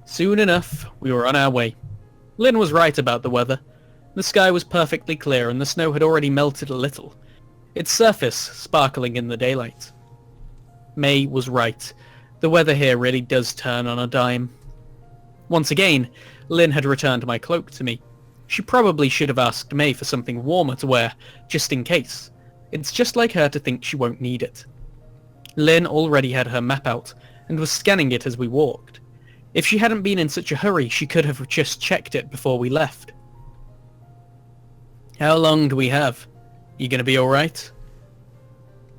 Soon enough, we were on our way. Lynn was right about the weather. The sky was perfectly clear and the snow had already melted a little, its surface sparkling in the daylight. May was right. The weather here really does turn on a dime. Once again, Lynn had returned my cloak to me. She probably should have asked May for something warmer to wear, just in case. It's just like her to think she won't need it. Lynn already had her map out, and was scanning it as we walked. If she hadn't been in such a hurry, she could have just checked it before we left. How long do we have? You gonna be alright?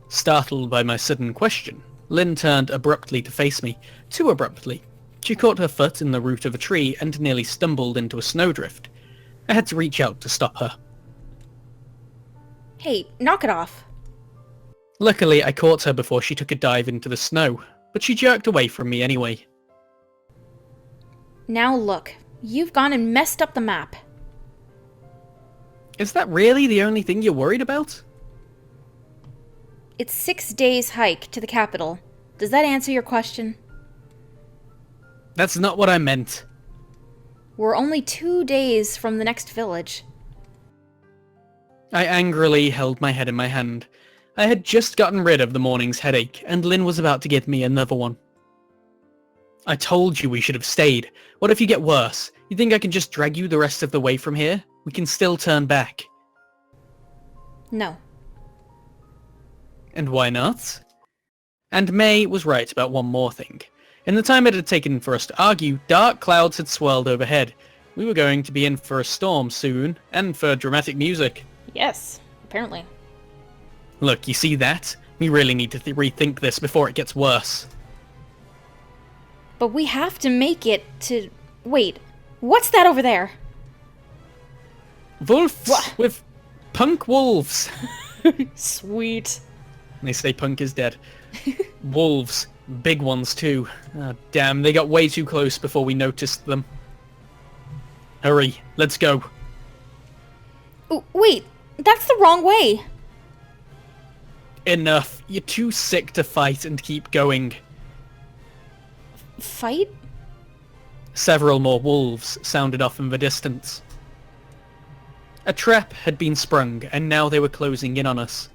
Startled by my sudden question, Lynn turned abruptly to face me, too abruptly. She caught her foot in the root of a tree and nearly stumbled into a snowdrift. I had to reach out to stop her. Hey, knock it off. Luckily, I caught her before she took a dive into the snow, but she jerked away from me anyway. Now look, you've gone and messed up the map. Is that really the only thing you're worried about? It's 6 days' hike to the capital. Does that answer your question? That's not what I meant. We're only 2 days from the next village. I angrily held my head in my hand. I had just gotten rid of the morning's headache, and Lynn was about to give me another one. I told you we should have stayed. What if you get worse? You think I can just drag you the rest of the way from here? We can still turn back. No. And why not? And May was right about one more thing. In the time it had taken for us to argue, dark clouds had swirled overhead. We were going to be in for a storm soon, and for dramatic music. Yes, apparently. Look, you see that? We really need to rethink this before it gets worse. But we have to make it to... Wait, what's that over there? Wolves What? with punk wolves. Sweet. They say punk is dead. Wolves. Big ones too. Ah, damn, they got way too close before we noticed them. Hurry, let's go. Wait, that's the wrong way. Enough. You're too sick to fight and keep going. Fight? Several more wolves sounded off in the distance. A trap had been sprung, and now they were closing in on us.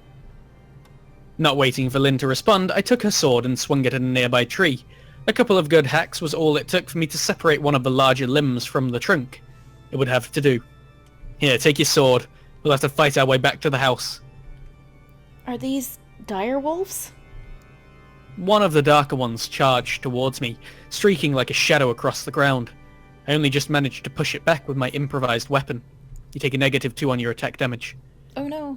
Not waiting for Lynn to respond, I took her sword and swung it at a nearby tree. A couple of good hacks was all it took for me to separate one of the larger limbs from the trunk. It would have to do. Here, take your sword. We'll have to fight our way back to the house. Are these dire wolves? One of the darker ones charged towards me, streaking like a shadow across the ground. I only just managed to push it back with my improvised weapon. You take a -2 on your attack damage. Oh no.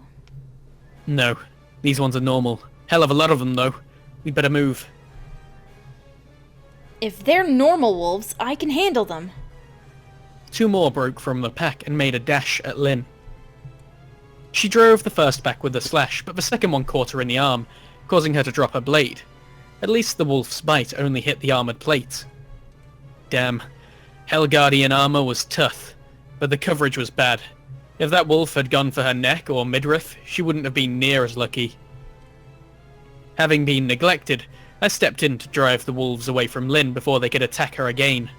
No, these ones are normal. Hell of a lot of them, though. We'd better move. If they're normal wolves, I can handle them. 2 more broke from the pack and made a dash at Lynn. She drove the first back with a slash, but the second one caught her in the arm, causing her to drop her blade. At least the wolf's bite only hit the armoured plate. Damn. Hellguardian armour was tough, but the coverage was bad. If that wolf had gone for her neck or midriff, she wouldn't have been near as lucky. Having been neglected, I stepped in to drive the wolves away from Lynn before they could attack her again.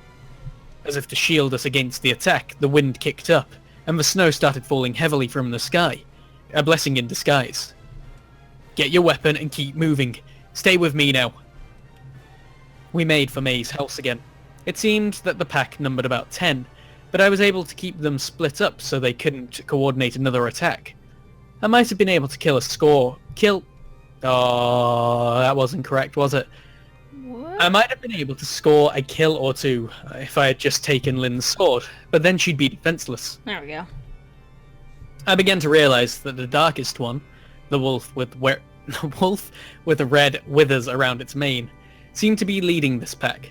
As if to shield us against the attack, the wind kicked up, and the snow started falling heavily from the sky. A blessing in disguise. Get your weapon and keep moving. Stay with me now. We made for May's house again. It seemed that the pack numbered about 10, but I was able to keep them split up so they couldn't coordinate another attack. I might have been able to Oh, that wasn't correct, was it? What? I might have been able to score a kill or two if I had just taken Lynn's sword, but then she'd be defenseless. There we go. I began to realize that the darkest one, the wolf with the red withers around its mane, seemed to be leading this pack.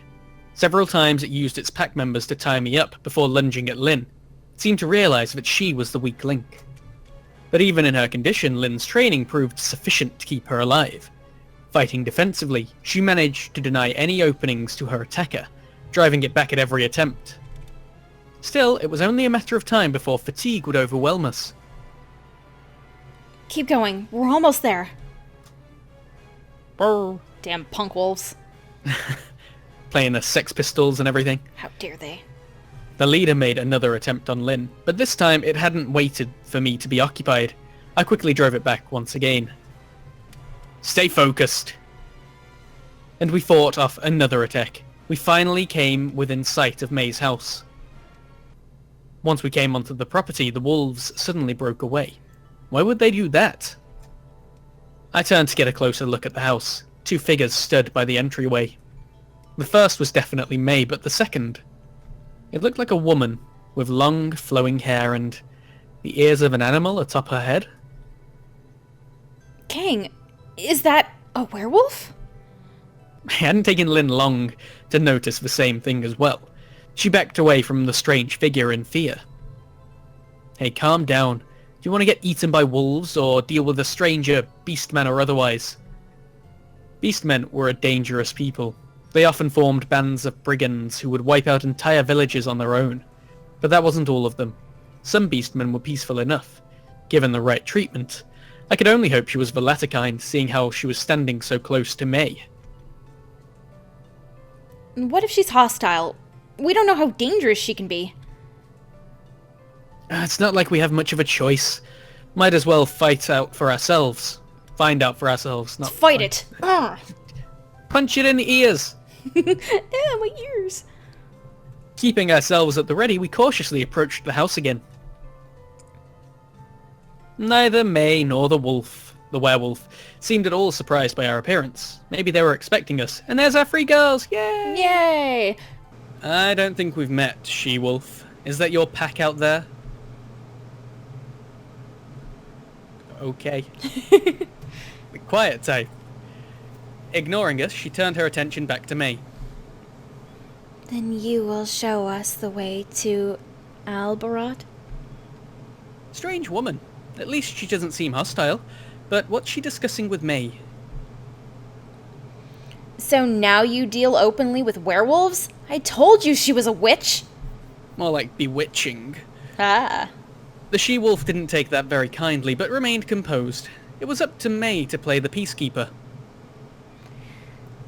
Several times it used its pack members to tie me up before lunging at Lynn. It seemed to realize that she was the weak link. But even in her condition, Lynn's training proved sufficient to keep her alive. Fighting defensively, she managed to deny any openings to her attacker, driving it back at every attempt. Still, it was only a matter of time before fatigue would overwhelm us. Keep going. We're almost there. Brr. Damn punk wolves. playing the Sex Pistols and everything. How dare they? The leader made another attempt on Lynn, but this time it hadn't waited for me to be occupied. I quickly drove it back once again. Stay focused. And we fought off another attack. We finally came within sight of May's house. Once we came onto the property, the wolves suddenly broke away. Why would they do that? I turned to get a closer look at the house. Two figures stood by the entryway. The first was definitely May, but the second... It looked like a woman with long, flowing hair and the ears of an animal atop her head. Kang, is that a werewolf? I hadn't taken Lynn long to notice the same thing as well. She backed away from the strange figure in fear. Hey, calm down. Do you want to get eaten by wolves or deal with a stranger, beastmen or otherwise? Beastmen were a dangerous people. They often formed bands of brigands who would wipe out entire villages on their own. But that wasn't all of them. Some beastmen were peaceful enough, given the right treatment. I could only hope she was the latter kind, seeing how she was standing so close to May. What if she's hostile? We don't know how dangerous she can be. It's not like we have much of a choice. Might as well fight out for ourselves. Find out for ourselves, not Fight it! Ugh. Punch it in the ears! My ears! Keeping ourselves at the ready, we cautiously approached the house again. Neither May nor the werewolf, seemed at all surprised by our appearance. Maybe they were expecting us. And there's our 3 girls! Yay! Yay! I don't think we've met, she-wolf. Is that your pack out there? Okay. The quiet type. Ignoring us, she turned her attention back to May. Then you will show us the way to Albarot? Strange woman. At least she doesn't seem hostile. But what's she discussing with May? So now you deal openly with werewolves? I told you she was a witch! More like bewitching. Ah. The she-wolf didn't take that very kindly, but remained composed. It was up to May to play the peacekeeper.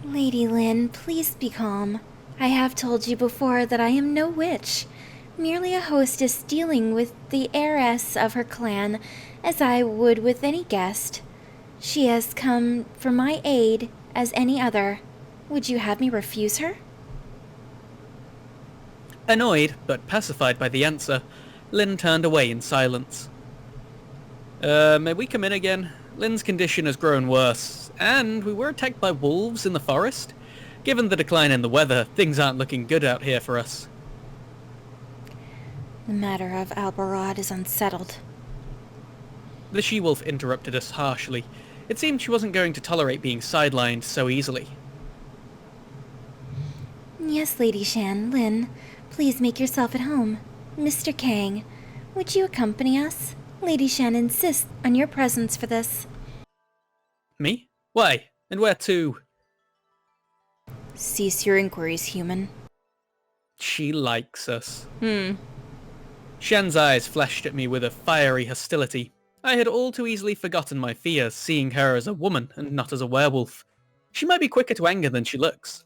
Lady Lynn, please be calm. I have told you before that I am no witch. Merely a hostess dealing with the heiress of her clan, as I would with any guest. She has come for my aid as any other. Would you have me refuse her? Annoyed, but pacified by the answer, Lynn turned away in silence. May we come in again? Lynn's condition has grown worse, and we were attacked by wolves in the forest. Given the decline in the weather, things aren't looking good out here for us. The matter of Albarod is unsettled. The she-wolf interrupted us harshly. It seemed she wasn't going to tolerate being sidelined so easily. Yes, Lady Shan, Lynn, please make yourself at home. Mr. Kang, would you accompany us? Lady Shan insists on your presence for this. Me? Why? And where to? Cease your inquiries, human. She likes us. Shan's eyes flashed at me with a fiery hostility. I had all too easily forgotten my fears, seeing her as a woman and not as a werewolf. She might be quicker to anger than she looks.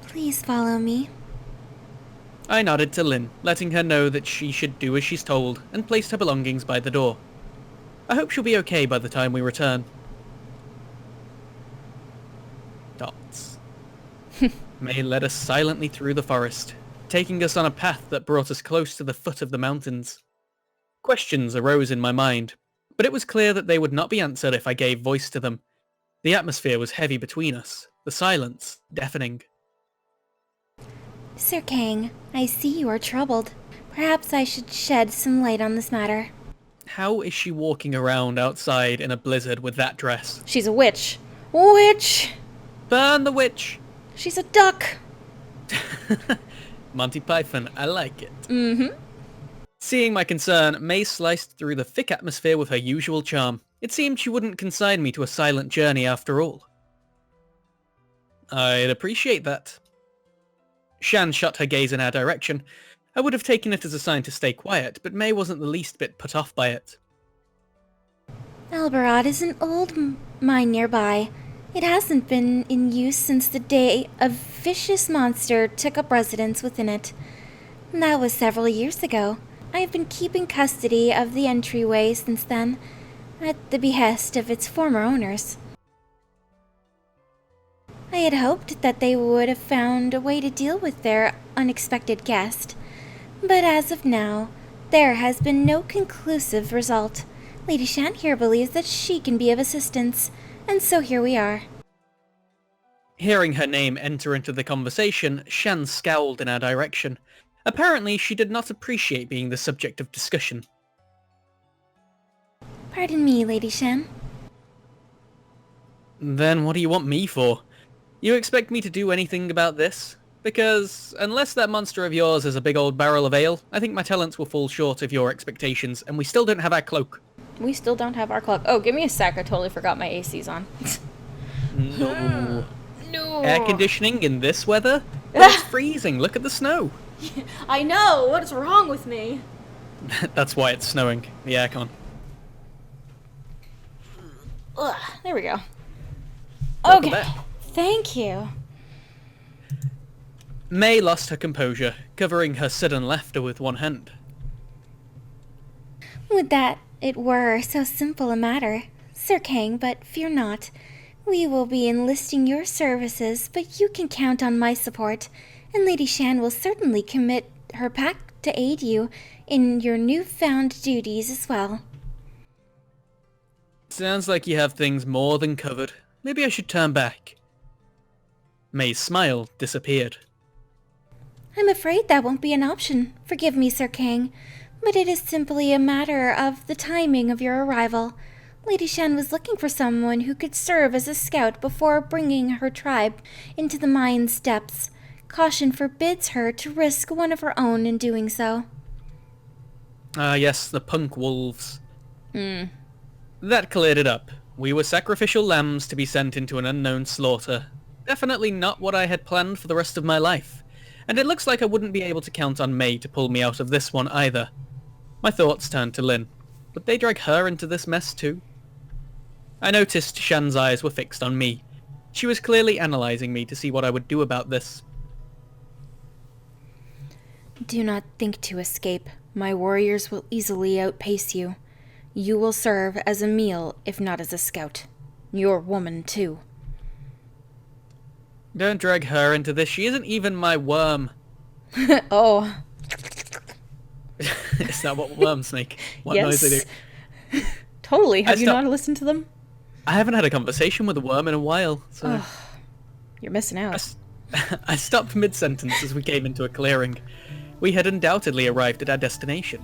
Please follow me. I nodded to Lynn, letting her know that she should do as she's told, and placed her belongings by the door. I hope she'll be okay by the time we return. Dots. May led us silently through the forest, taking us on a path that brought us close to the foot of the mountains. Questions arose in my mind, but it was clear that they would not be answered if I gave voice to them. The atmosphere was heavy between us, the silence deafening. Sir Kang, I see you are troubled. Perhaps I should shed some light on this matter. How is she walking around outside in a blizzard with that dress? She's a witch. Witch! Burn the witch! She's a duck! Monty Python, I like it. Mm-hmm. Seeing my concern, May sliced through the thick atmosphere with her usual charm. It seemed she wouldn't consign me to a silent journey after all. I'd appreciate that. Shan shot her gaze in our direction. I would have taken it as a sign to stay quiet, but May wasn't the least bit put off by it. Albarod is an old mine nearby. It hasn't been in use since the day a vicious monster took up residence within it. That was several years ago. I have been keeping custody of the entryway since then, at the behest of its former owners. I had hoped that they would have found a way to deal with their unexpected guest, but as of now, there has been no conclusive result. Lady Shan here believes that she can be of assistance, and so here we are. Hearing her name enter into the conversation, Shan scowled in our direction. Apparently, she did not appreciate being the subject of discussion. Pardon me, Lady Shan. Then what do you want me for? You expect me to do anything about this? Because, unless that monster of yours is a big old barrel of ale, I think my talents will fall short of your expectations, and we still don't have our cloak. We still don't have our clock. Oh, give me a sec. I totally forgot my AC's on. No. No. Air conditioning in this weather? But it's freezing, look at the snow. I know. What is wrong with me? That's why it's snowing, the aircon. Ugh, there we go. Welcome Okay. back. Thank you. May lost her composure, covering her sudden laughter with one hand. Would that it were so simple a matter, Sir Kang, but fear not. We will be enlisting your services, but you can count on my support, and Lady Shan will certainly commit her pack to aid you in your newfound duties as well. Sounds like you have things more than covered. Maybe I should turn back. May's smile disappeared. I'm afraid that won't be an option. Forgive me, Sir Kang, but it is simply a matter of the timing of your arrival. Lady Shan was looking for someone who could serve as a scout before bringing her tribe into the mine's depths. Caution forbids her to risk one of her own in doing so. Ah, yes, the punk wolves. That cleared it up. We were sacrificial lambs to be sent into an unknown slaughter. Definitely not what I had planned for the rest of my life. And it looks like I wouldn't be able to count on May to pull me out of this one either. My thoughts turned to Lin. Would they drag her into this mess too? I noticed Shan's eyes were fixed on me. She was clearly analysing me to see what I would do about this. Do not think to escape. My warriors will easily outpace you. You will serve as a meal, if not as a scout. Your woman, too. Don't drag her into this. She isn't even my worm. Oh. Is that what worms make? What noise they do? Totally. Have you stopped- not listened to them? I haven't had a conversation with a worm in a while, so... You're missing out. I stopped mid-sentence as we came into a clearing. We had undoubtedly arrived at our destination.